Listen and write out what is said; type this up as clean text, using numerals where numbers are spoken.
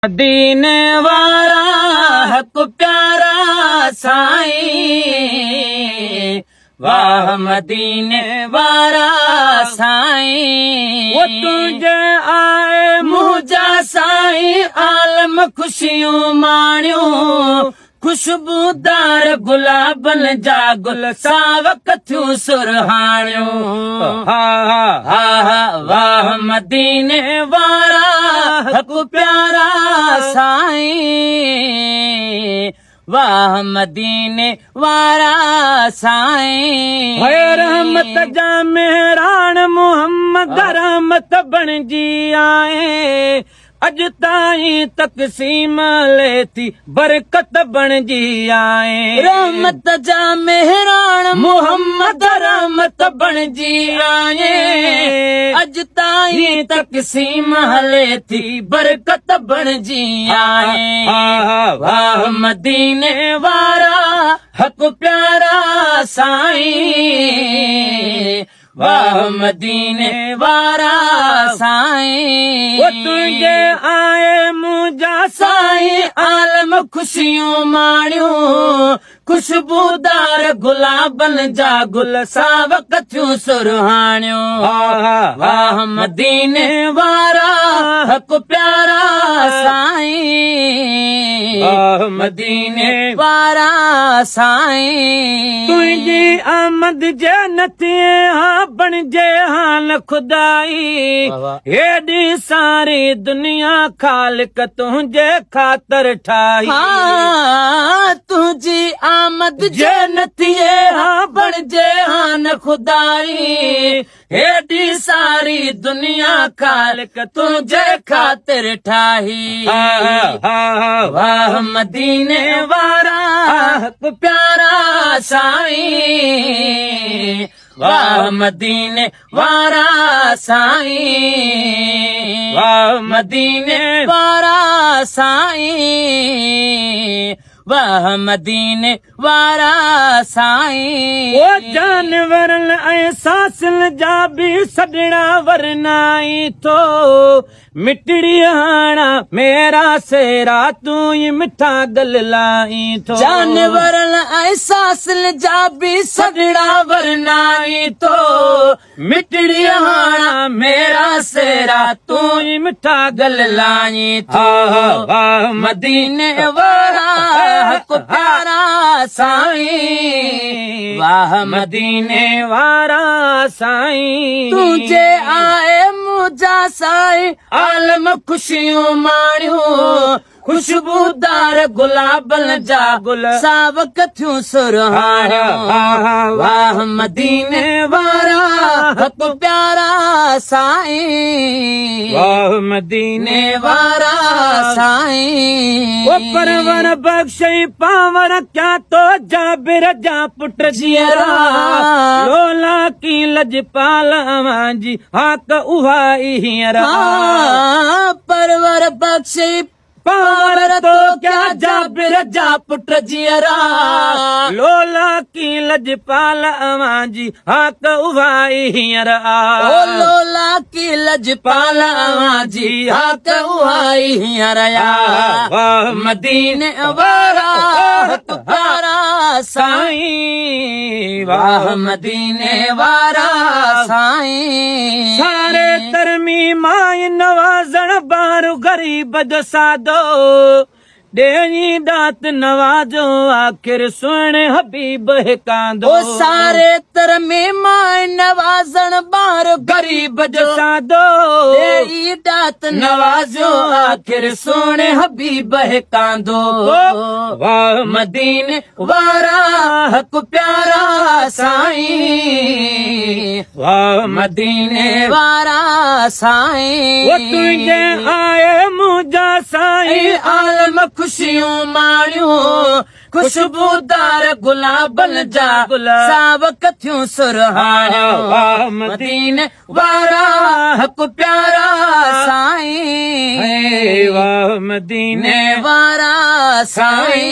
मदीने वारा हक प्यारा साईं, वाह मदीने वारा साईं। वो तुझे आए मुझा साईं, आलम खुशियों माणियो, खुशबूदार गुलाबन जा गुल सावक थियूं सुरहाणियो। वाह मदीने वारा हक प्यारा साईं, वाह मदीने वारा साईं। है रहमत जा मेहरान मोहम्मद रहमत बणजी आए, अज ताईं तक़सीम लेती बरकत बणजी आए। रहमत जा मेहरान मोहम्मद रहमत बणजी आए, अज ताईं तक़सीम लेती बरकत बणजी आए। वाह मदीने वारा हक प्यारा साईं, वाह मदीने वारा साईं। वो तुझे आए मुझा साईं, आलम खुशियों माणियो, खुशबूदार गुलाबन जा गुल सावक थियूं सुरहाणियो। वाह मदीने वारा हक प्यारा साईं, वाह मदीने वारा साईं। तुझी आमद जन्नत हाँ बणजे हाल खुदाई, हेॾी सारी दुनिया खालिक तुंहिंजे ख़ातिर ठाही। तुंहिंजी आमद जन्नत हाँ बणजे हाल खुदाई, हेॾी सारी दुनिया खालिक तुंहिंजे ख़ातिर ठाही। वाह मदीने वारा हक प्यारा साईं, वाह मदीने वारा साईं, वाह मदीने वारा साईं, वाह मदीने वारा साईं। वो जानवरन ऐं सासिन जा बि सॾणा वरनाई थो, मिठड़ी हाणा मेरा सेरा तूं ई मिठा गल लाई थो। जानवरन ऐं सासिन जा बि सॾणा वरनाई थो, मिठड़ी हाणा मेरा सेरा तूं ई मिठा गल लाई थो। वाह मदीने वारा हक प्यारा साईं, वाह मदीने वारा साईं। तुझे आए मुझा साईं, आलम खुशियों माणियो, खुशबूदार गुलाबन जा गुल सावक थियूं सुरहाणियो। वाह मदीने वारा हक प्यारा साईं, वाह मदीने वारा साईं। वो परवर बख्शई पावर क्या तो जाबिर जा पुट जियरा, लोला की लजपाल अवांजी हाक उहा हींअर। परवर बख्शई पावर तो क्या जाबिर जा पुट जियरा, लोला की लजपाल अवांजी हाक उहाई हींअर। ओ लोला की लजपाल अवांजी हाक उहाई हींअर। वाह मदीने वारा हक प्यारा साईं, वाह मदीने वारा साईं। सारे तरमी माई नवाज़ण बारू गरीब जो सादो, डेनी दात नवाजो आखिर सुने हबीब हिकांदो। ओ सारे तरमी माई नवाज़ण बार गरीब जो सादो, डेनी दात नवाजो आखिर सुने हबीब हिकांदो। वाह मदीने वारा हक प्यारा साईं, वाह मदीने वारा साईं। वो तुझे आए मुझा साईं, आलम खुशियों माणियो, खुशबूदार गुलाबन जा गुल सावक थियूं सुरहाणियो। वाह मदीने वारा हक प्यारा साईं, वाह मदीने वारा साईं।